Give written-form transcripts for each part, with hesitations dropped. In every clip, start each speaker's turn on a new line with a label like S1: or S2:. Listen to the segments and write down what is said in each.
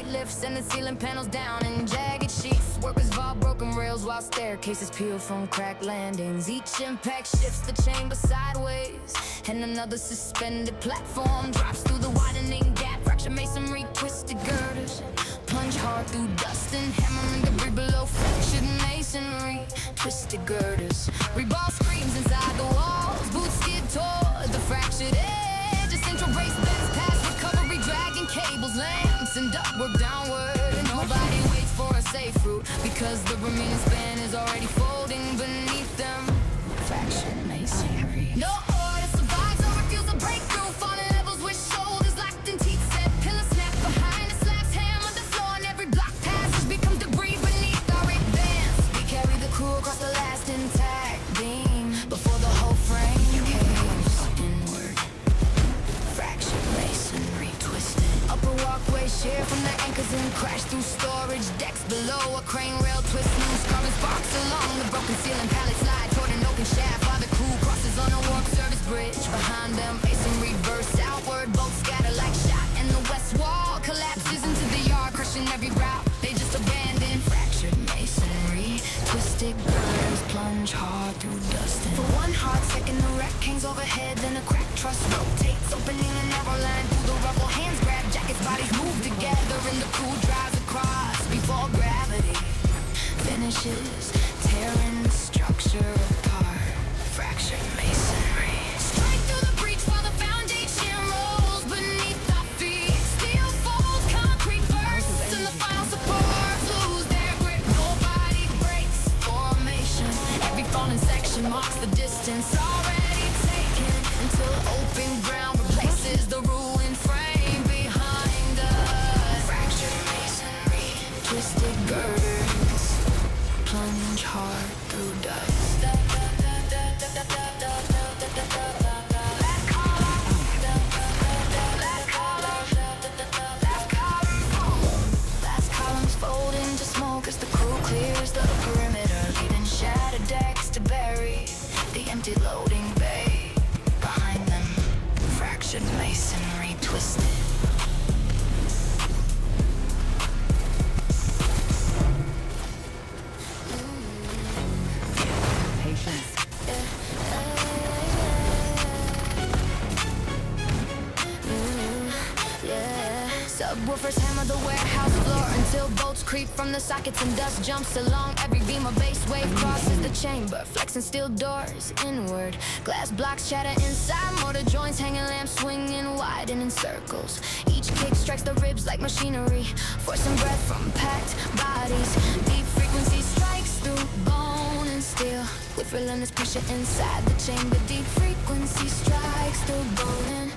S1: weight lifts and the ceiling panels down in jagged sheets. Workers vault broken rails while staircases peel from cracked landings. Each impact shifts the chamber sideways, and another suspended platform drops through the widening gap. Fractured masonry, twisted girders plunge hard through dust and hammering debris below. Fractured masonry, twisted girders. Rebar screams inside the walls, boots skid toward the fractured edge. A central brace bends past recovery, dragging cables, lamps, and ductwork downward. And nobody waits for a safe route, because the remaining span is already folding beneath them. Fractured masonry. No order survives or refuse a breakthrough. Falling levels with shoulders locked in teeth set. Pillars snap behind the slabs, hammer the floor, and every block passage becomes debris beneath our advance. We carry the crew across the last intact beam before the whole frame caves inward. Fractured masonry twisted. Upper walkway shear from the anchors and crash through storage decks below. A crane rail twist, loose carving sparks along the broken ceiling. Pallets slide toward an open shaft while the crew crosses on a warp service bridge. Behind them, masonry bursts outward, bolts scatter like shot, and the west wall collapses into the yard, crushing every route they just abandoned. Fractured masonry, twisted girders plunge hard through dust. And for one hot second, the wreck hangs overhead, then a cracked truss rotates, opening a narrow line through the rubble. Hands grab jackets, bodies move together, and the crew drives across before gravity finishes, tearing the structure apart. Fractured masonry. Strike through the breach while the foundation rolls beneath our feet. Steel folds, concrete bursts, and the final supports lose their grip. Nobody breaks formation. Every fallen section marks the distance already taken, until open ground replaces the ruined frame behind us. Fractured masonry, twisted girders plunge hard through dust. Last columns fold into smoke as the crew clears the perimeter, leaving shattered decks to bury the empty loading bay behind them. Fractured masonry twisted. Subwoofers hammer the warehouse floor until bolts creep from the sockets and dust jumps along every beam. A bass wave crosses the chamber, flexing steel doors inward. Glass blocks shatter inside, mortar joints hanging, lamps swinging wide and in circles. Each kick strikes the ribs like machinery, forcing breath from packed bodies. Deep frequency strikes through bone and steel, with relentless pressure inside the chamber. Deep frequency strikes through bone and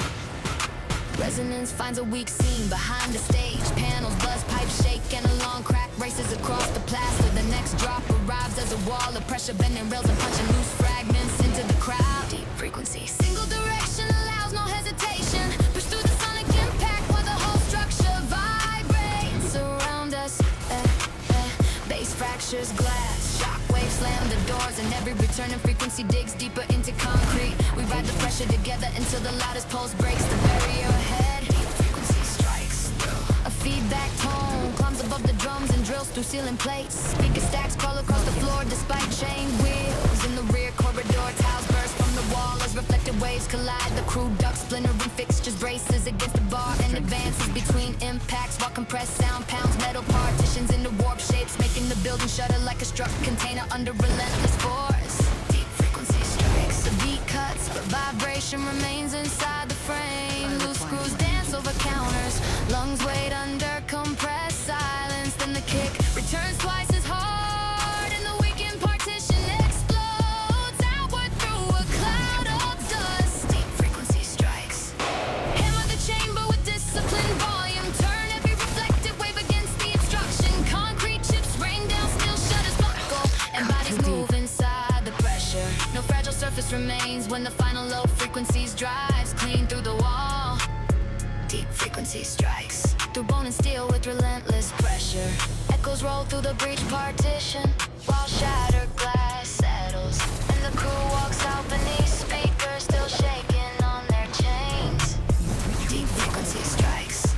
S1: resonance finds a weak seam behind the stage. Panels buzz, pipes shake, and a long crack races across the plaster. The next drop arrives as a wall of pressure, bending rails and punching loose fragments into the crowd. Deep frequency, single direction allows no hesitation. Push through the sonic impact while the whole structure vibrates around us. Bass fractures glass, shockwaves slam the doors, and every returning frequency digs deeper into concrete. We ride the pressure together until the loudest pulse breaks the barrier ahead. Frequency strikes through. A feedback tone climbs above the drums and drills through ceiling plates. Speaker stacks crawl across the floor despite chain wheels. In the rear corridor, tiles burst from the wall as reflected waves collide. The crew ducks, splintering fixtures, braces against the bar, and advances between impacts while compressed sound pounds metal partitions into warp shapes, making the building shudder like a struck container under relentless force. Deep frequency strikes. The beat cuts, but vibration remains inside the frame. Loose screws dance over counters, lungs wait under compressed silence. Then the kick returns twice as hard, and the weakened partition explodes outward through a cloud of dust. Deep frequency strikes. Hammer the chamber with disciplined volume, turn every reflected wave against the obstruction. Concrete chips rain down, steel shutters buckle, and bodies move inside the pressure. No fragile surface remains when the final low frequencies drives clean through the wall. Deep frequency strikes through bone and steel with relentless pressure. Echoes roll through the breach partition while shattered glass settles, and the crew walks out beneath speakers still shaking on their chains. Deep frequency strikes.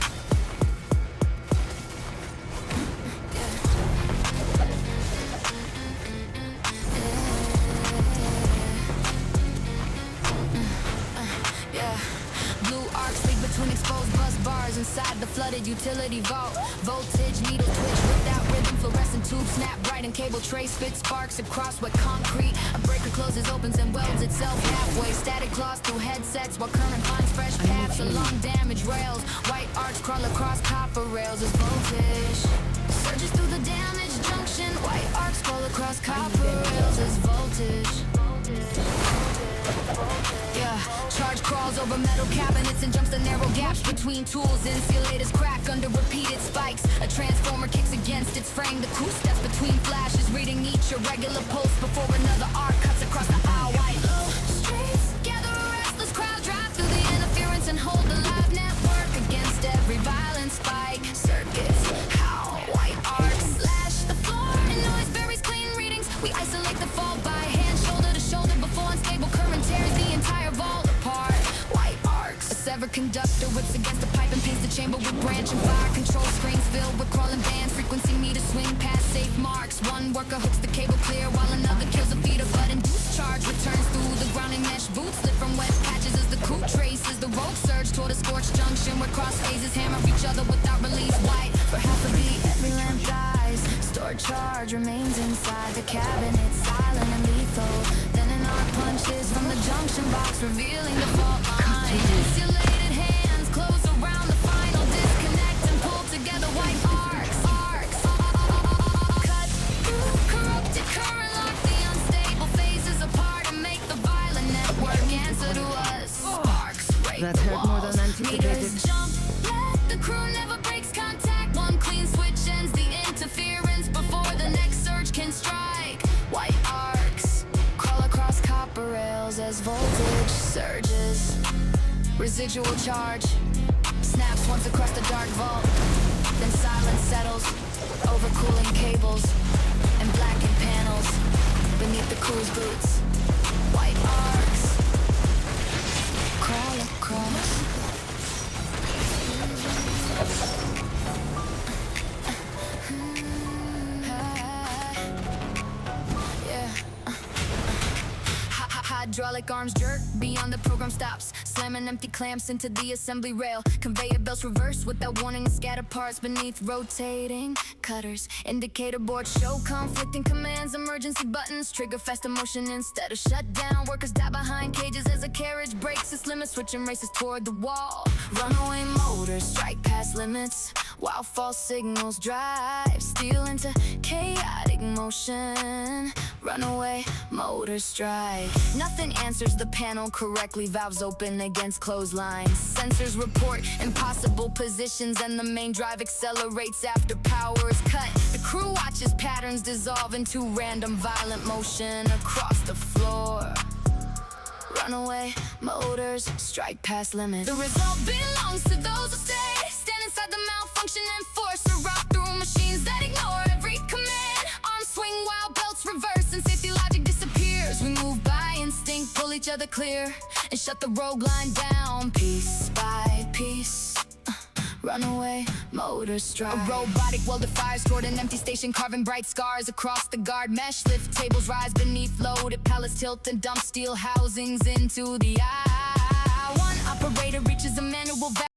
S1: inside the flooded utility vault. Voltage, needle twitch, without rhythm, fluorescent tube snap bright and cable tray spit sparks across wet concrete. A breaker closes, opens and welds itself halfway. Static claws through headsets while current finds fresh paths along damaged rails. White arcs crawl across copper rails as voltage surges through the damaged junction. White arcs crawl across copper rails as voltage. Yeah, charge crawls over metal cabinets and jumps the narrow gaps between tools. Insulators crack under repeated spikes. A transformer kicks against its frame. The crew steps between flashes, reading each irregular pulse before another arc cuts across the aisle. White low streets gather a restless crowd, drive through the interference and hold the live network against every violent spike. Circuits howl, white arcs slash the floor and noise buries clean readings. We isolate the fault by hand, shoulder to shoulder before unstable current tears the entire vault apart. White arcs, a severed conductor whips against the pipe and paints the chamber with branch and fire control screens filled with crawling bands. Frequency meter swing past safe marks. One worker hooks the cable clear while another kills a feeder. But induced charge returns through the grounding mesh. Boots slip from wet patches as the crew traces the rogue surge toward a scorched junction where cross phases hammer each other without release. White for half a beat, every lamp dies. Stored charge remains inside the cabinet, silent and lethal. Then an arc punches from the junction box, revealing the fault line. Insulated hands close around the final disconnect and pull together white arcs. Cut through corrupted current, lock the unstable phases apart and make the violent network answer to us. Sparks break
S2: That hurt more than anticipated.
S1: meters jump, let the crew never breaks contact. One clean switch ends the interference before the next surge can strike. White arcs crawl across copper rails as voltage surges. Residual charge snaps once across the dark vault. Then silence settles over cooling cables and blackened panels beneath the crew's boots. White arcs crawl across. Hydraulic arms jerk beyond the program stops, slamming empty clamps into the assembly rail. Conveyor belts reverse without warning and scatter parts beneath rotating cutters. Indicator boards show conflicting commands. Emergency buttons trigger faster motion instead of shutdown. Workers die behind cages as a carriage breaks its limit, switching races toward the wall. Runaway motors strike past limits while false signals drive steel into chaotic motion. Runaway motors strike. Nothing answers the panel correctly. Valves open against clotheslines. Sensors report impossible positions and the main drive accelerates after power is cut. The crew watches patterns dissolve into random violent motion across the floor. Runaway motors strike past limits. The result belongs to those who stay. Stand inside the malfunction and force a route through machines that ignore every command. Arms swing while belts reverse and safety logic disappears. We move by instinct, pull each other clear and shut the rogue line down piece by piece. Runaway motors strike. A robotic welder fires toward an empty station, carving bright scars across the guard mesh. Lift tables rise beneath loaded pallets, tilt and dump steel housings into the eye. One operator reaches a manual